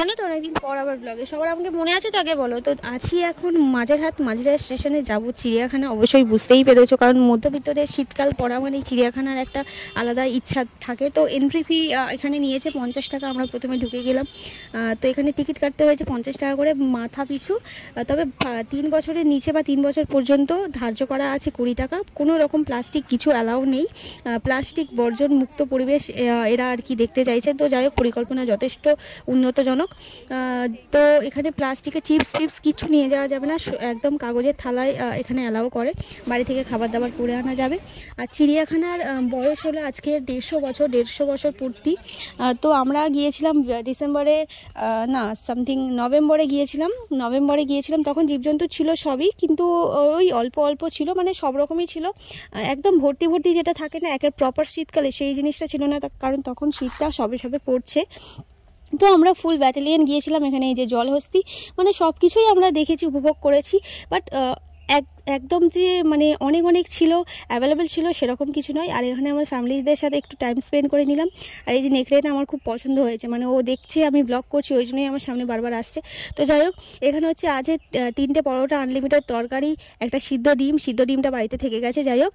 জানো তো অনেকদিন পর আবার ব্লগে সবার আমাকে মনে আছে তো আগে বলো তো। আছি এখন মাঝেরহাট স্টেশনে যাবো চিড়িয়াখানা, অবশ্যই বুঝতেই পেরেছো কারণ মধ্যবিত্তদের শীতকাল পড়া মানে চিড়িয়াখানার একটা আলাদা ইচ্ছা থাকে। তো এন্ট্রি ফি এখানে নিয়েছে 50 টাকা। আমরা প্রথমে ঢুকে গেলাম, তো এখানে টিকিট কাটতে হয়েছে 50 টাকা করে মাথা পিছু। তবে 3 বছরের নিচে বা 3 বছর পর্যন্ত ধার্য করা আছে 20 টাকা। কোনো রকম প্লাস্টিক কিছু অ্যালাউ নেই, প্লাস্টিক বর্জন মুক্ত পরিবেশ এরা আর কি দেখতে চাইছে। তো যাই হোক পরিকল্পনা যথেষ্ট উন্নতজনক। তো এখানে প্লাস্টিকের চিপস টিপস কিছু নিয়ে যাওয়া যাবে না, একদম কাগজের থালায় এখানে অ্যালাউ করে। বাড়ি থেকে খাবার দাবার করে আনা যাবে। আর চিড়িয়াখানার বয়স হলো আজকে 150 বছর পূর্তি। তো আমরা গিয়েছিলাম ডিসেম্বরে, না সামথিং নভেম্বরে গিয়েছিলাম। তখন জীবজন্তু ছিল সবই, কিন্তু ওই অল্প অল্প ছিল, মানে সব রকমই ছিল। একদম ভর্তি ভর্তি যেটা থাকে না একের প্রপার শীতকালে, সেই জিনিসটা ছিল না, কারণ তখন শীতটা সবে সবে পড়ছে। তো আমরা ফুল ব্যাটালিয়ন গিয়েছিলাম। এখানে এই যে জলহস্তি, মানে সব কিছুই আমরা দেখেছি, উপভোগ করেছি। বাট একদম যে মানে অনেক ছিল, অ্যাভেলেবেল ছিল সেরকম কিছু নয়। আর এখানে আমার ফ্যামিলিদের সাথে একটু টাইম স্পেন্ড করে নিলাম। আর এই যে নেকড়েটা আমার খুব পছন্দ হয়েছে, মানে ও দেখছে আমি ব্লগ করছি ওই জন্যই আমার সামনে বারবার আসছে। তো যাই হোক এখানে হচ্ছে আজ 3টে পরোটা, আনলিমিটেড তরকারি, একটা সিদ্ধ ডিমটা বাড়িতে থেকে গেছে। যাই হোক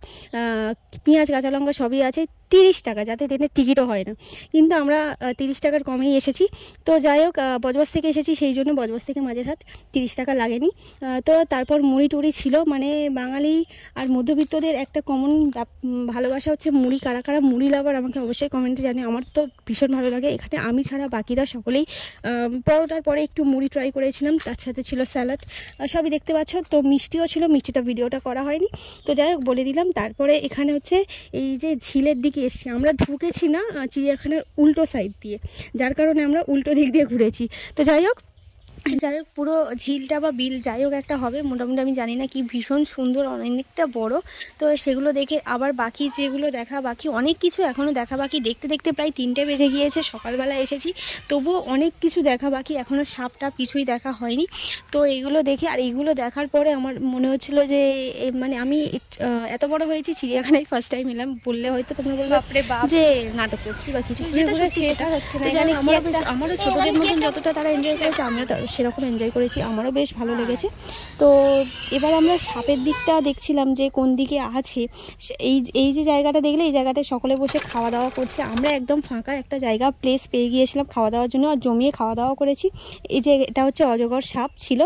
পেঁয়াজ কাঁচা লঙ্কা সবই আছে। 30 টাকা, যাতে ট্রেনের টিকিটও হয় না, কিন্তু আমরা 30 টাকার কমেই এসেছি। তো যাই হোক বজবজ থেকে এসেছি, সেই জন্য বজবজ থেকে মাঝেরহাট 30 টাকা লাগেনি। তো তারপর মুড়ি টুড়ি ছিল, মানে বাঙালি আর মধ্যবিত্তদের একটা কমন ভালোবাসা হচ্ছে মুড়ি। কারা কারা মুড়ি লাভার আমাকে অবশ্যই কমেন্টে জানিয়ে। আমার তো ভীষণ ভালো লাগে। এখানে আমি ছাড়া বাকিরা সকলেই পরোটার পরে একটু মুড়ি ট্রাই করেছিলাম, তার সাথে ছিল স্যালাড, সবই দেখতে পাচ্ছ। তো মিষ্টিও ছিল, মিষ্টিটা ভিডিওটা করা হয়নি, তো যাই হোক বলে দিলাম। তারপরে এখানে হচ্ছে এই যে ঝিলের দিকে এসছি, আমরা ঢুকেছি না চিড়িয়াখানার উল্টো সাইড দিয়ে, যার কারণে আমরা উল্টো দিক দিয়ে ঘুরেছি। তো যাই হোক পুরো ঝিলটা বা বিল যাই হোক একটা হবে মোটামুটি, আমি জানি না কি, ভীষণ সুন্দর, অনেকটা বড়। তো সেগুলো দেখে আবার বাকি যেগুলো দেখা বাকি, অনেক কিছু এখনও দেখা বাকি। দেখতে দেখতে প্রায় 3টে বেজে গিয়েছে, সকালবেলা এসেছি, তবুও অনেক কিছু দেখা বাকি, এখনও সাপটা কিছুই দেখা হয়নি। তো এইগুলো দেখে আর এইগুলো দেখার পরে আমার মনে হচ্ছিলো যে মানে আমি এত বড় হয়েছি, চিড়িয়াখানায় ফার্স্ট টাইম এলাম। বললে হয়তো তোমরা বলবে যে নাটক করছি বা কিছু, আমারও ছোটোদের মতন যতটা তারা এনজয় করেছে আমিও সেরকম এনজয় করেছি, আমারও বেশ ভালো লেগেছে। তো এবার আমরা সাপের দিকটা দেখছিলাম যে কোন দিকে আছে। এই যে জায়গাটা দেখলে, এই জায়গাটায় সকলে বসে খাওয়া দাওয়া করছে। আমরা একদম ফাঁকা একটা জায়গা প্লেস পেয়ে গিয়েছিলাম খাওয়া দাওয়ার জন্য, আর জমিয়ে খাওয়া দাওয়া করেছি। এই যে এটা হচ্ছে অজগর সাপ ছিল,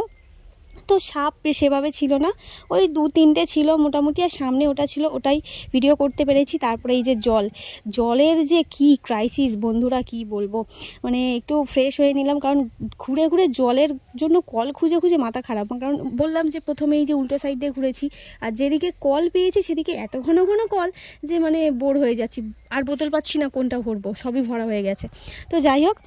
তো সাপ সেভাবে ছিল না, ওই 2-3টে ছিল মোটামুটি, আর সামনে ওটা ছিল, ওটাই ভিডিও করতে পেরেছি। তারপরে এই যে জলের যে কি ক্রাইসিস বন্ধুরা, কি বলবো, মানে একটু ফ্রেশ হয়ে নিলাম, কারণ ঘুরে ঘুরে জলের জন্য কল খুঁজে খুঁজে মাথা খারাপ। কারণ বললাম যে প্রথমে এই যে উল্টো সাইড দিয়ে ঘুরেছি, আর যেদিকে কল পেয়েছি সেদিকে এত ঘন ঘন কল যে মানে বোর হয়ে যাচ্ছি, আর বোতল পাচ্ছি না কোনটা ভরবো, সবই ভরা হয়ে গেছে। তো যাই হোক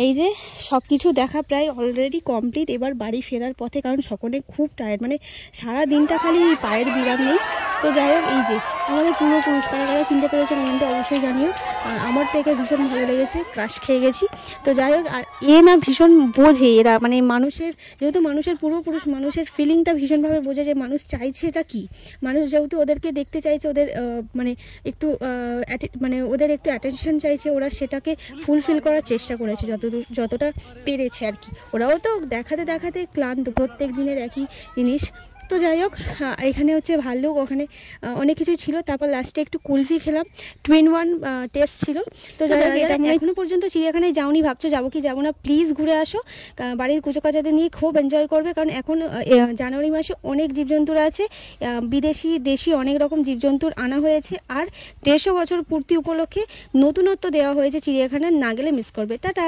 এই যে সব কিছু দেখা প্রায় অলরেডি কমপ্লিট। এবার বাড়ি ফেরার পথে, কারণ সকলে খুব টায়ার্ড, মানে সারা দিনটা খালি পায়ের বিরাম নেই। তো যাই হোক এই যে আমাদের পূর্বপুরুষ, কারা চিনতে পেরেছে কমেন্টে অবশ্যই জানিও। আমার থেকে ভীষণ ভালো লেগেছে, ক্রাশ খেয়ে গেছি। তো যাই হোক আর না ভীষণ বোঝে এরা, মানে মানুষের, যেহেতু মানুষের পূর্বপুরুষ, মানুষের ফিলিংটা ভীষণভাবে বোঝে যে মানুষ চাইছে এটা কী। মানুষ যেহেতু ওদেরকে দেখতে চাইছে, ওদের মানে একটু মানে ওদের একটু অ্যাটেনশন চাইছে, ওরা সেটাকে ফুলফিল করার চেষ্টা করেছে যতটা পেরেছে আর কি। ওরাও তো দেখাতে দেখাতে ক্লান্ত, প্রত্যেক দিনের একই জিনিস। তো যাই হোক এখানে হচ্ছে ভাল্লুক, ওখানে অনেক কিছুই ছিল। তারপর লাস্টে একটু কুলফি খেলাম, 2-in-1 টেস্ট ছিল। তো যাই হোক এটা এখনও পর্যন্ত চিড়িয়াখানায় যাওনি, ভাবছো যাবো কি যাবো না, প্লিজ ঘুরে আসো। বাড়ির কুচোকাচাদের নিয়ে খুব এনজয় করবে, কারণ এখন জানুয়ারি মাসে অনেক জীবজন্তুরা আছে, বিদেশি দেশি অনেক রকম জীবজন্তুর আনা হয়েছে। আর 150 বছর পূর্তি উপলক্ষে নতুনত্ব দেওয়া হয়েছে চিড়িয়াখানায়, না গেলে মিস করবে। টাটা।